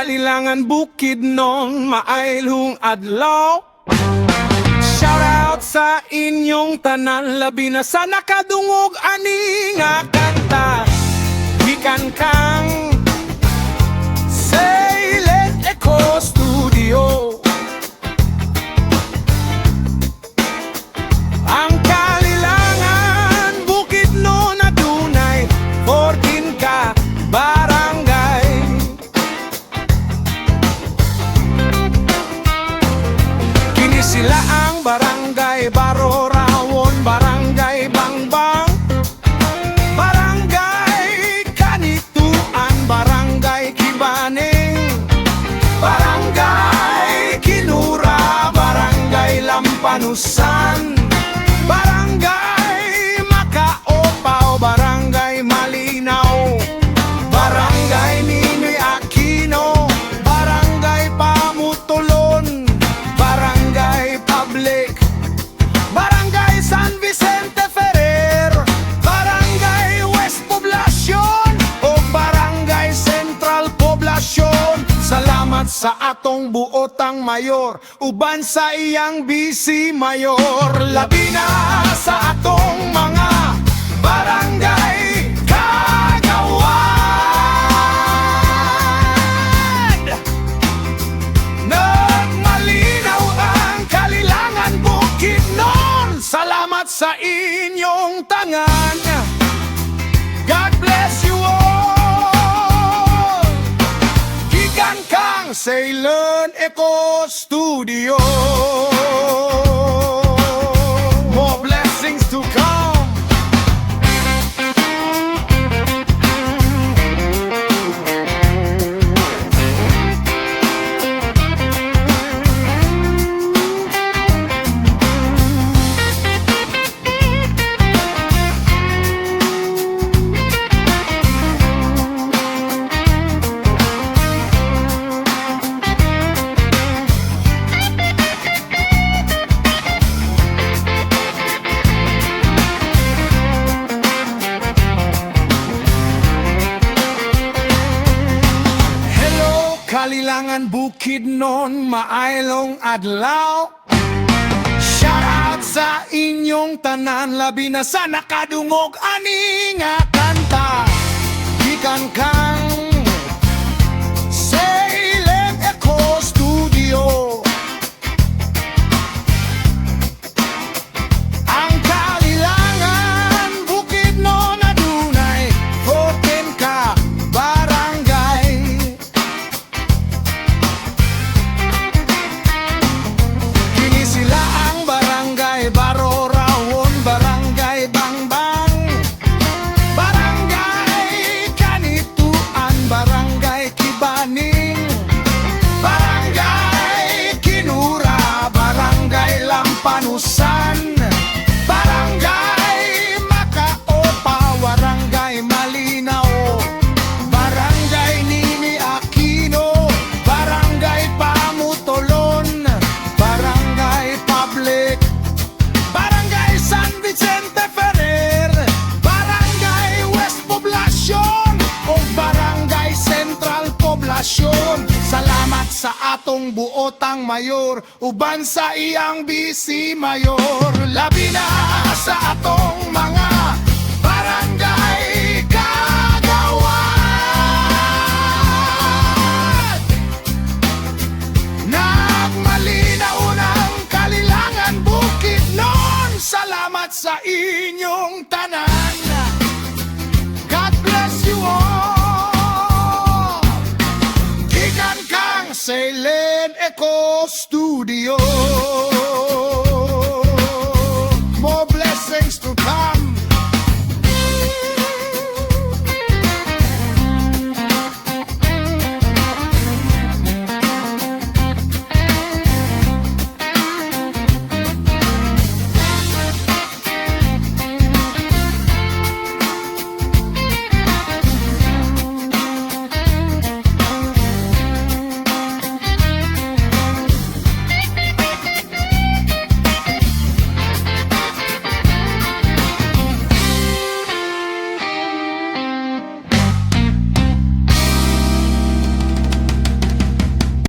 Kalilangan Bukidnon, maaylong adlaw. Shout out sa inyong tanan, labi na sa nakadungog ani nga kanta. Gikan kang Silent Echo Studio. Ang Kalilangan Bukidnon adunay 14 ka barangay. Kini sila ang Barangay Baro Rawon, Barangay Bangbang, Barangay Kanituan, Barangay Kibaning, Barangay Kinura, Barangay Lampanusan, Barangay Makaopaw, Barangay Malinaw, Barangay Ninoy Aquino, Barangay Pamutulon, Barangay Public, Barangay San Vicente Ferrer, Barangay West Poblacion o Barangay Central Poblacion. Salamat sa atong buotang mayor, uban sa iyang bisi mayor. Labi na sa atong mga barangay kagawad. Nagmalinaw ang Kalilangan Bukidnon. Salamat sa inyong tangan. God bless you all. Gikan kang Silent Echo Studio. More blessings to come. Kalilangan Bukidnon, maaylong adlaw. Shout out sa inyong tanan, labi na sa nakadungog ani nga kanta. Gikan kang Silent Echo Studio. Ang Kalilangan Bukidnon adunay 14 ka barangay. Kini sila ang Barangay Baro Rawon, Barangay Bangbang, Barangay Kanituan, Barangay Kibaning, Barangay Kinura, Barangay Lampanusan, Barangay Makaopa, Barangay Malinaw, Barangay Ninoy Aquino, Barangay Pamutulon, Barangay Public, Barangay San Vicente Ferrer, Barangay West Poblacion o Barangay Central Poblacion. Salamat sa atong buotang mayor, uban sa iyang bisi mayor. Labi na sa atong mga barangay kagawad. Nagmalinaw ng Kalilangan Bukidnon. Salamat sa inyong tanan. God bless you all. Gikan kang Silent Echo Studio.